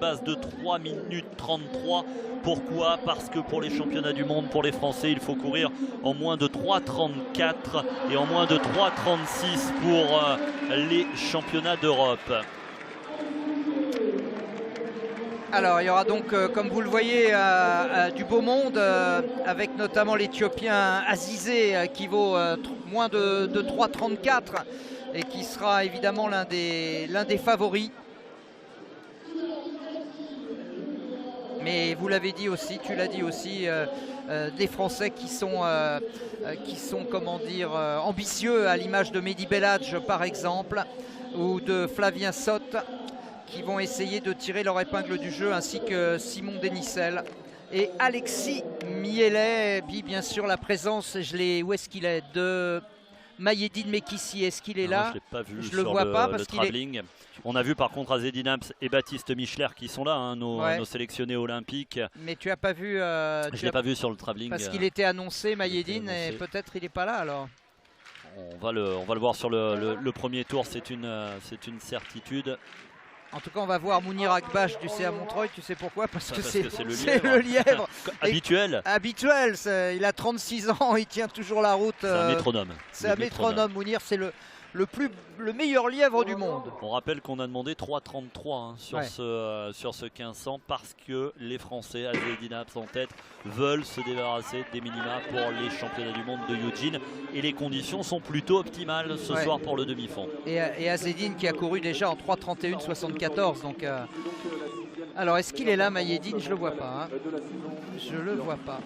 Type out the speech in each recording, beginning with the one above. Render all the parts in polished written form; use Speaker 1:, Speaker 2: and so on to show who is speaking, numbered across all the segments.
Speaker 1: base de 3 minutes 33. Pourquoi? Parce que pour les championnats du monde, pour les Français, il faut courir en moins de 3,34 et en moins de 3,36 pour les championnats d'Europe.
Speaker 2: Alors il y aura donc, comme vous le voyez, du beau monde, avec notamment l'Éthiopien Azizé qui vaut moins de 3,34 et qui sera évidemment l'un des favoris. Mais vous l'avez dit aussi, tu l'as dit aussi, des Français qui sont comment dire, ambitieux, à l'image de Mehdi Bellage par exemple, ou de Flavien Sott, qui vont essayer de tirer leur épingle du jeu, ainsi que Simon Denisel et Alexis Mielet. Puis bien sûr la présence, où est-ce qu'il est, de Maïeddine Mekissi. Est-ce qu'il est là?
Speaker 1: Je l'ai pas vu.
Speaker 2: Je le vois pas parce qu'il
Speaker 1: est... On a vu par contre Azzedine Abs et Baptiste Michler qui sont là, hein, nos sélectionnés olympiques.
Speaker 2: Mais tu as pas vu
Speaker 1: je l'ai pas vu sur le travelling.
Speaker 2: Parce qu'il était annoncé, Maïeddine, et peut-être il n'est pas là alors.
Speaker 1: On va le voir sur le premier tour, c'est une certitude.
Speaker 2: En tout cas, on va voir Mounir Akbash du CA Montreuil. Tu sais pourquoi? Parce que c'est
Speaker 1: le
Speaker 2: lièvre.
Speaker 1: Habituel.
Speaker 2: Habituel. Il a 36 ans, il tient toujours la route.
Speaker 1: C'est un métronome.
Speaker 2: C'est un métronome, Mounir. C'est le meilleur lièvre du monde.
Speaker 1: On rappelle qu'on a demandé 3,33 hein, sur ce 1500 parce que les Français, Azzedine Abs en tête, veulent se débarrasser des minima pour les championnats du monde de Eugene. Et les conditions sont plutôt optimales ce soir pour le demi-fond. Et
Speaker 2: Azzedine qui a couru déjà en 3,31,74. Donc, alors est-ce qu'il est là, Maïeddine? Je le vois pas. Hein. Je le vois pas.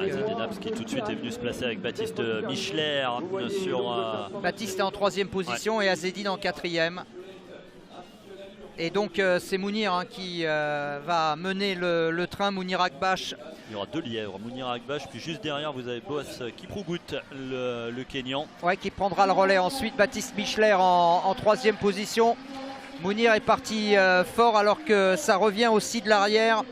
Speaker 1: Azzedine Abs qui tout de suite est venu se placer avec Baptiste Michler sur...
Speaker 2: Baptiste est en 3e position et Azzedine en 4e. Et donc c'est Mounir hein, qui va mener le train, Mounir Akbash.
Speaker 1: Il y aura deux lièvres, Mounir Akbash, puis juste derrière vous avez Boas Kiprugut, le Kenyan.
Speaker 2: Ouais, qui prendra le relais ensuite, Baptiste Michler en 3e position. Mounir est parti fort alors que ça revient aussi de l'arrière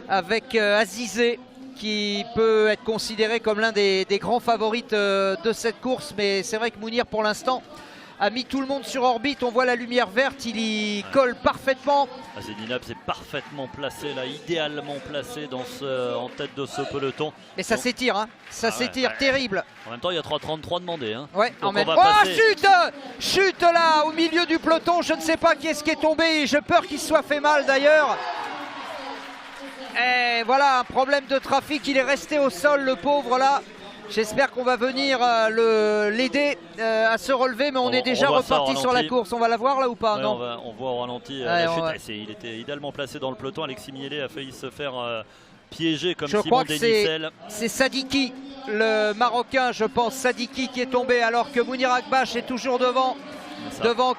Speaker 2: avec Azizé qui peut être considéré comme l'un des grands favoris de cette course. Mais c'est vrai que Mounir pour l'instant a mis tout le monde sur orbite. On voit la lumière verte, il y colle parfaitement.
Speaker 1: Azzedine Abs est parfaitement placé là, idéalement placé en tête de ce peloton.
Speaker 2: Mais ça s'étire, hein. Ça s'étire, terrible.
Speaker 1: En même temps, il y a 3,33 demandés. Hein.
Speaker 2: Ouais,
Speaker 1: donc
Speaker 2: chute là, au milieu du peloton. Je ne sais pas qui est-ce qui est tombé. J'ai peur qu'il se soit fait mal d'ailleurs. Et voilà, un problème de trafic. Il est resté au sol, le pauvre là. J'espère qu'on va venir l'aider à se relever, mais on est déjà reparti sur la course. On va la voir là ou pas? Non,
Speaker 1: on voit au ralenti la chute. Il était idéalement placé dans le peloton. Alexis Mielet a failli se faire piéger comme Simon Denisel.
Speaker 2: C'est Sadiki, le Marocain, je pense, Sadiki qui est tombé alors que Mounir Akbash est toujours devant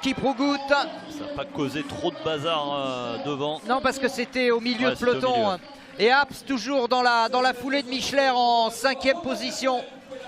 Speaker 2: Kiprugut.
Speaker 1: Ça n'a pas causé trop de bazar devant.
Speaker 2: Non, parce que c'était au milieu de peloton. Et Abs toujours dans la foulée de Michler en 5e position.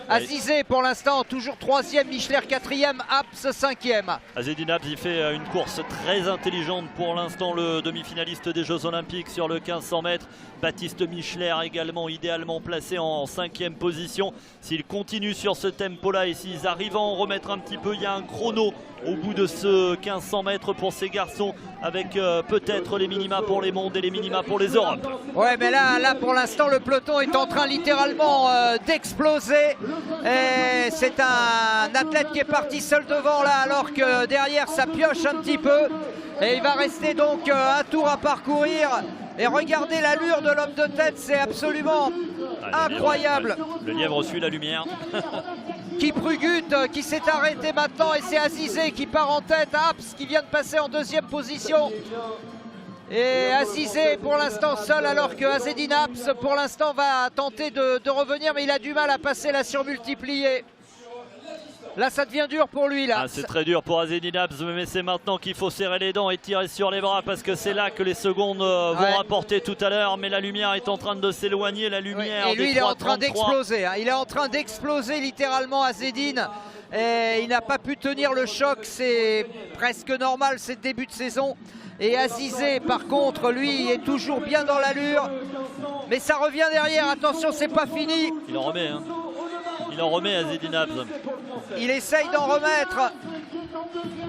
Speaker 2: Azizé pour l'instant toujours 3e, Michler 4e, Abs 5e.
Speaker 1: Azzedine Abs il fait une course très intelligente pour l'instant, le demi-finaliste des Jeux Olympiques sur le 1500 mètres. Baptiste Michler également idéalement placé en 5e position. S'ils continuent sur ce tempo là et s'ils arrivent à en remettre un petit peu, il y a un chrono au bout de ce 1500 mètres pour ces garçons avec peut-être les minima pour les mondes et les minima pour les Europes.
Speaker 2: Ouais, mais là pour l'instant le peloton est en train littéralement d'exploser. Et c'est un athlète qui est parti seul devant là alors que derrière ça pioche un petit peu. Et il va rester donc un tour à parcourir. Et regardez l'allure de l'homme de tête, c'est absolument incroyable.
Speaker 1: Le lièvre suit la lumière.
Speaker 2: Kiprugut qui s'est arrêté maintenant et c'est Azizé qui part en tête. Abs qui vient de passer en 2e position. Et Azizé pour l'instant seul alors que Azzedine Abs pour l'instant va tenter de revenir, mais il a du mal à passer la surmultipliée. Là ça devient dur pour lui là.
Speaker 1: C'est très dur pour Azzedine Abs, mais c'est maintenant qu'il faut serrer les dents et tirer sur les bras parce que c'est là que les secondes vont rapporter tout à l'heure. Mais la lumière est en train de s'éloigner, la lumière.
Speaker 2: Et lui il est en train d'exploser, hein. Il est en train d'exploser littéralement, Azzedine. Et il n'a pas pu tenir le choc, c'est presque normal, c'est le début de saison. Et Azizé par contre lui est toujours bien dans l'allure. Mais ça revient derrière, attention c'est pas fini.
Speaker 1: Il en remet hein. Il en remet Azzedine Abs.
Speaker 2: Il essaye d'en remettre.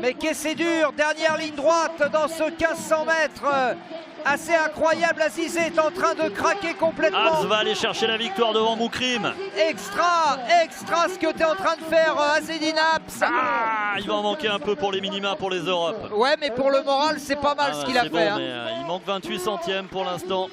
Speaker 2: Mais qu'est-ce que c'est dur. Dernière ligne droite dans ce 1500 mètres. assez incroyable. Azizé est en train de craquer complètement.
Speaker 1: Abs va aller chercher la victoire devant Moukrim.
Speaker 2: Extra ce que tu es en train de faire, Azzedine Abs.
Speaker 1: Il va en manquer un peu pour les minima pour les Europes.
Speaker 2: Ouais, mais pour le moral, c'est pas mal ce qu'il a fait.
Speaker 1: Bon, mais, il manque 28 centièmes pour l'instant.